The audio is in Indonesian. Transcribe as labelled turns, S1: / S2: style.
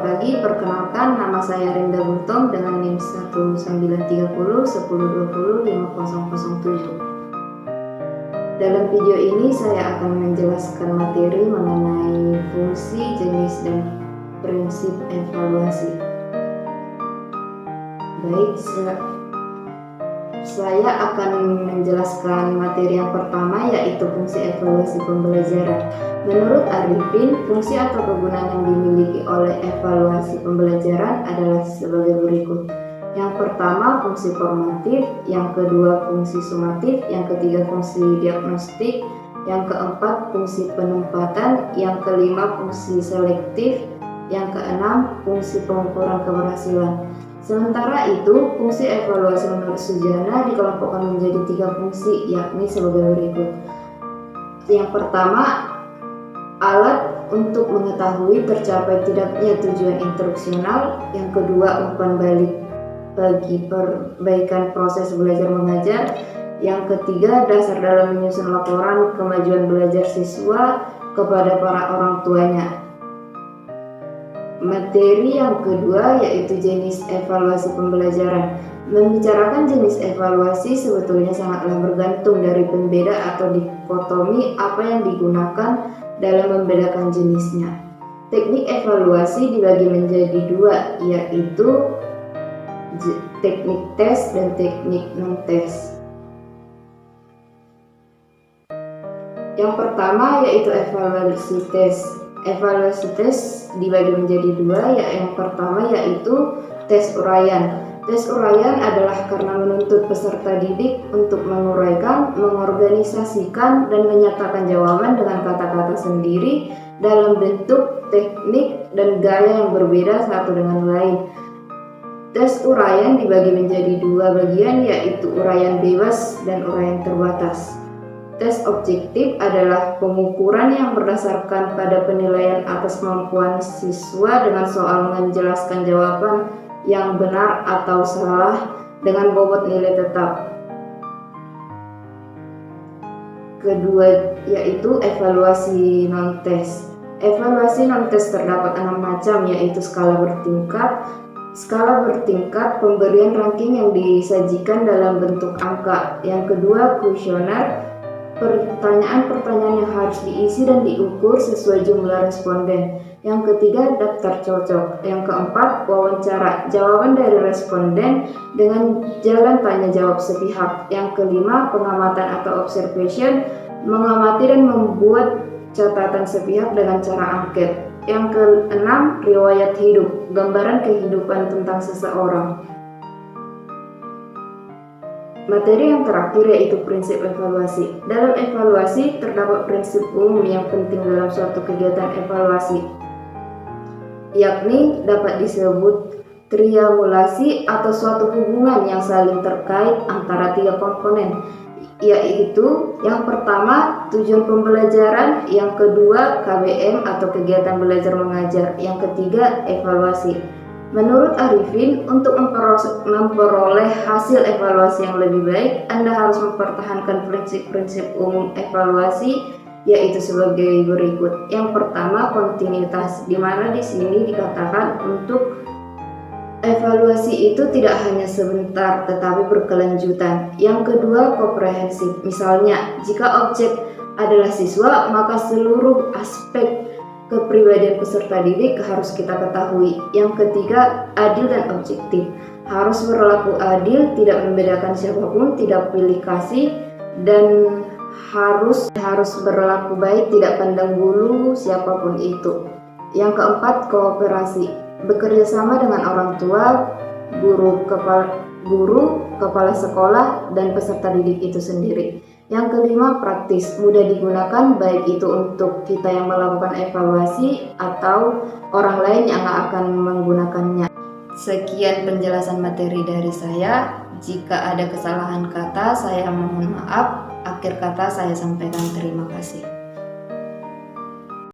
S1: pagi, perkenalkan nama saya Rinda Gultom dengan NIM 1930 1020 5007. Dalam video ini saya akan menjelaskan materi mengenai fungsi, jenis, dan prinsip evaluasi. Baik, saya akan menjelaskan materi yang pertama, yaitu fungsi evaluasi pembelajaran. Menurut Arifin, fungsi atau kegunaan yang dimiliki oleh evaluasi pembelajaran adalah sebagai berikut. Yang pertama, fungsi formatif, yang kedua, fungsi sumatif, yang ketiga, fungsi diagnostik, yang keempat, fungsi penempatan, yang kelima, fungsi selektif, yang keenam, fungsi pengukuran keberhasilan. Sementara itu, fungsi evaluasi menurut Sujana dikelompokkan menjadi 3 fungsi, yakni sebagai berikut. Yang pertama, alat untuk mengetahui tercapai tidaknya tujuan instruksional. Yang kedua, umpan balik bagi perbaikan proses belajar mengajar. Yang ketiga, dasar dalam menyusun laporan kemajuan belajar siswa kepada para orang tuanya. Materi yang kedua yaitu jenis evaluasi pembelajaran. Membicarakan jenis evaluasi sebetulnya sangatlah bergantung dari pembeda atau dikotomi apa yang digunakan dalam membedakan jenisnya. Teknik evaluasi dibagi menjadi 2, yaitu teknik tes dan teknik non-tes. Yang pertama yaitu evaluasi tes. Evaluasi tes dibagi menjadi 2, yang pertama yaitu tes uraian. Tes uraian adalah karena menuntut peserta didik untuk menguraikan, mengorganisasikan, dan menyatakan jawaban dengan kata-kata sendiri dalam bentuk, teknik, dan gaya yang berbeda satu dengan lain. Tes uraian dibagi menjadi 2 bagian, yaitu uraian bebas dan uraian terbatas. Tes objektif adalah pengukuran yang berdasarkan pada penilaian atas kemampuan siswa dengan soal menjelaskan jawaban yang benar atau salah dengan bobot nilai tetap. Kedua yaitu evaluasi non-tes. Evaluasi non-tes terdapat 6 macam, yaitu skala bertingkat. Skala bertingkat pemberian ranking yang disajikan dalam bentuk angka. Yang kedua, kuesioner, pertanyaan-pertanyaan yang harus diisi dan diukur sesuai jumlah responden. Yang ketiga, daftar cocok. Yang keempat, wawancara, jawaban dari responden dengan jalan tanya jawab sepihak. Yang kelima, pengamatan atau observation, mengamati dan membuat catatan sepihak dengan cara angket. Yang keenam, riwayat hidup, gambaran kehidupan tentang seseorang. Materi yang terakhir yaitu prinsip evaluasi. Dalam evaluasi terdapat prinsip umum yang penting dalam suatu kegiatan evaluasi, yakni dapat disebut triangulasi atau suatu hubungan yang saling terkait antara 3 komponen, yaitu yang pertama tujuan pembelajaran, yang kedua KBM atau kegiatan belajar mengajar, yang ketiga evaluasi. Menurut Arifin, untuk memperoleh hasil evaluasi yang lebih baik, Anda harus mempertahankan prinsip-prinsip umum evaluasi, yaitu sebagai berikut. Yang pertama, kontinuitas, di mana di sini dikatakan untuk evaluasi itu tidak hanya sebentar, tetapi berkelanjutan. Yang kedua, komprehensif. Misalnya, jika objek adalah siswa, maka seluruh aspek kepribadian peserta didik harus kita ketahui. Yang ketiga, adil dan objektif. Harus berlaku adil, tidak membedakan siapapun, tidak pilih kasih, dan harus berlaku baik, tidak pandang bulu siapapun itu. Yang keempat, kooperasi. Bekerja sama dengan orang tua, guru, kepala sekolah, dan peserta didik itu sendiri. Yang kelima, praktis, mudah digunakan baik itu untuk kita yang melakukan evaluasi atau orang lain yang akan menggunakannya. Sekian penjelasan materi dari saya. Jika ada kesalahan kata, saya mohon maaf. Akhir kata saya sampaikan terima kasih.